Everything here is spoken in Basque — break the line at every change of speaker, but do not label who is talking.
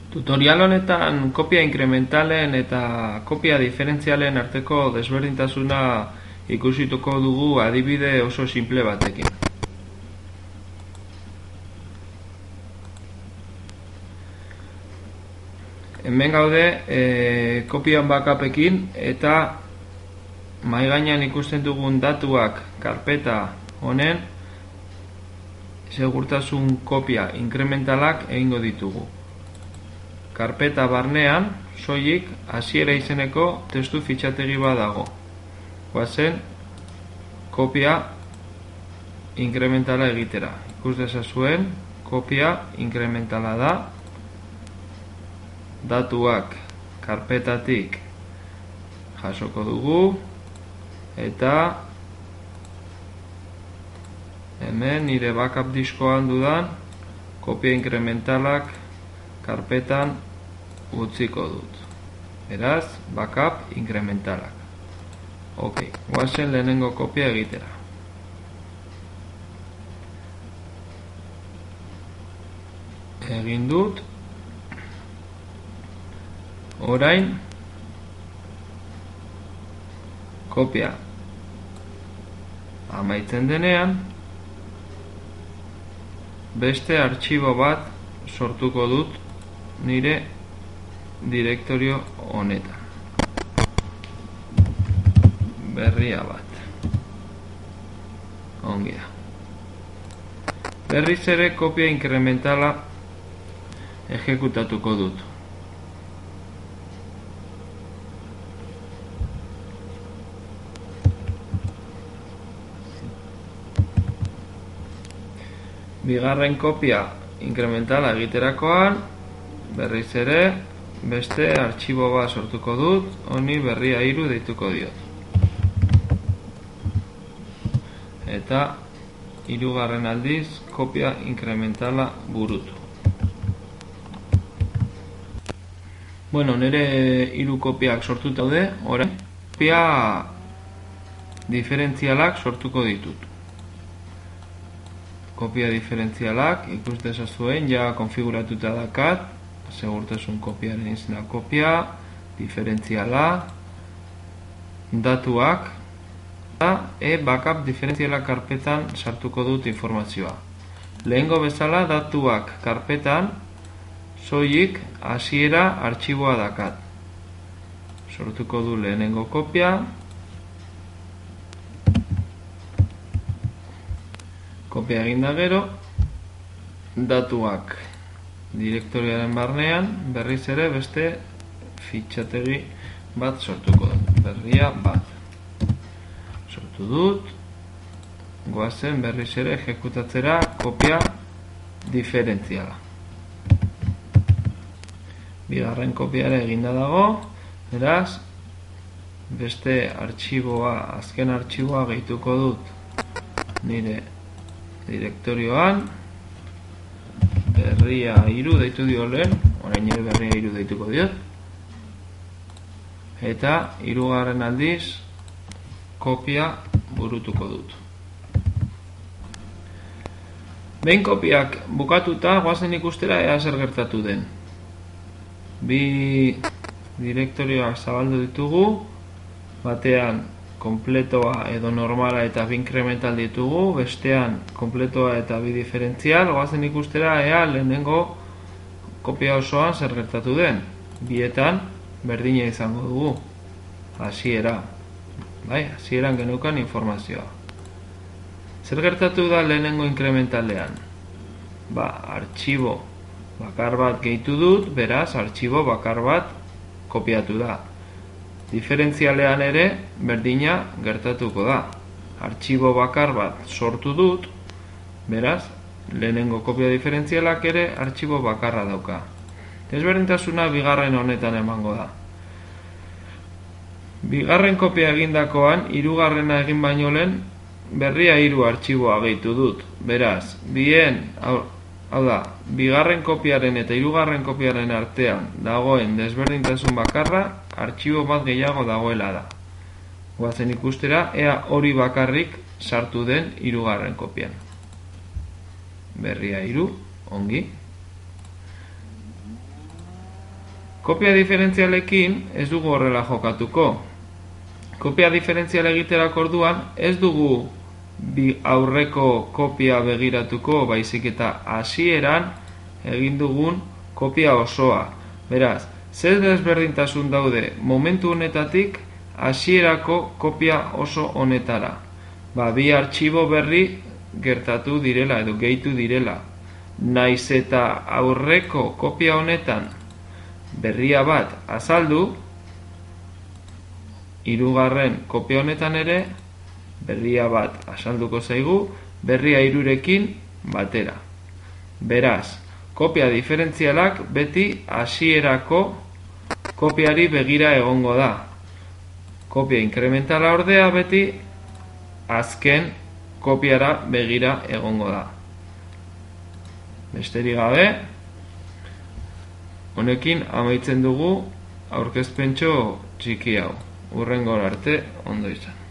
Tutorial honetan kopia inkrementalen eta kopia diferentzialen arteko desberdintasuna ikusituko dugu adibide oso simple batekin. Hemen gaude kopian backupekin eta mahai gainean ikusten dugun datuak karpeta honen segurtasun kopia inkrementalak egingo ditugu. Karpeta barnean, soilik hasiera izeneko testu fitxategi bat dago. Goazen kopia inkrementala egitera. Ikus dezazuen, kopia inkrementala da. Datuak karpetatik jasoko dugu eta hemen nire backup diskoan dudan kopia inkrementalak karpetan utziko dut. Beraz, backup inkrementalak. Ok, goazen lehenengo kopia egitera. Egin dut. Orain kopia amaitzen denean beste artxibo bat sortuko dut nire direktorio honetan. Berria bat. Ongi da. Berriz ere kopia inkrementala ejekutatuko dut. Bigarren kopia inkrementala egiterakoan berriz ere beste artxibo bat sortuko dut, honi berria 3 deituko diot. Eta 3. aldiz kopia inkrementala burutu. Bueno, nire 3 kopiak sortuta daude, orain kopia diferentzialak sortuko ditut. Kopia diferentzialak, ikus dezazuen, ja konfiguratuta dakat, segurtasun kopiaren izena kopia, diferentziala, datuak, eta backup diferentziala karpetan sartuko dut informazioa. Lehengo bezala datuak karpetan, soilik hasiera artxiboa dakat. Sortuko du lehenengo kopia, kopia eginda gero, datuak direktorioaren barnean, berriz ere beste fitxategi bat sortuko dut. Berria bat. Sortu dut, goazen berriz ere ejekutatzera kopia diferentziala. Bigarren kopiare eginda dago, beraz, beste artxiboa, azken artxiboa gehituko dut nire direktorioan, berria 3 deitu dio lehen, orain ere berria 3 deituko diot, eta 3. aldiz kopia burutuko dut. Behin kopiak bukatuta, goazen ikustera ea zer gertatu den. Bi direktorioak zabaldu ditugu, batean kompletoa edo normala eta bi inkremental ditugu, bestean kompletoa eta bi diferentzial, goazen ikustera ea lehenengo kopia osoan zer gertatu den. Bietan berdina izango dugu. Hasiera. Bai, hasieran geneukan informazioa. Zer gertatu da lehenengo inkrementalean? Artxibo bakar bat gehitu dut, beraz, artxibo bakar bat kopiatu da. Diferentzialean ere berdina gertatuko da. Artxibo bakar bat sortu dut, beraz, lehenengo kopia diferentzialak ere artxibo bakarra dauka. Desberdintasuna bigarren honetan emango da. Bigarren kopia egindakoan, 3. egin baino lehen, berria 3 artxiboa gehitu dut. Beraz, hau da, bigarren kopiaren eta 3. kopiaren artean dagoen desberdintasun bakarra, artxibo bat gehiago dagoela da. Goazen ikustera, ea hori bakarrik sartu den 3. kopian. Berria 3, ongi. Kopia diferentzialekin ez dugu horrela jokatuko. Kopia diferentzial egiterako orduan ez dugu aurreko kopia begiratuko, baizik eta hasieran egin dugun kopia osoa. Beraz, zer desberdintasun daude momentu honetatik hasierako kopia oso honetara. Bi artxibo berri gertatu direla edo gehitu direla. Naiz eta aurreko kopia honetan berria bat azaldu, hirugarren kopia honetan ere berria bat azalduko zaigu, berria 3rekin batera. Beraz, kopia diferentzialak beti hasierako kopiari begira egongo da. Kopia inkrementala ordea beti azken kopiara begira egongo da. Besterik gabe, honekin amaitzen dugu aurkezpentxo txiki hau. Hurrengora arte, ondo izan.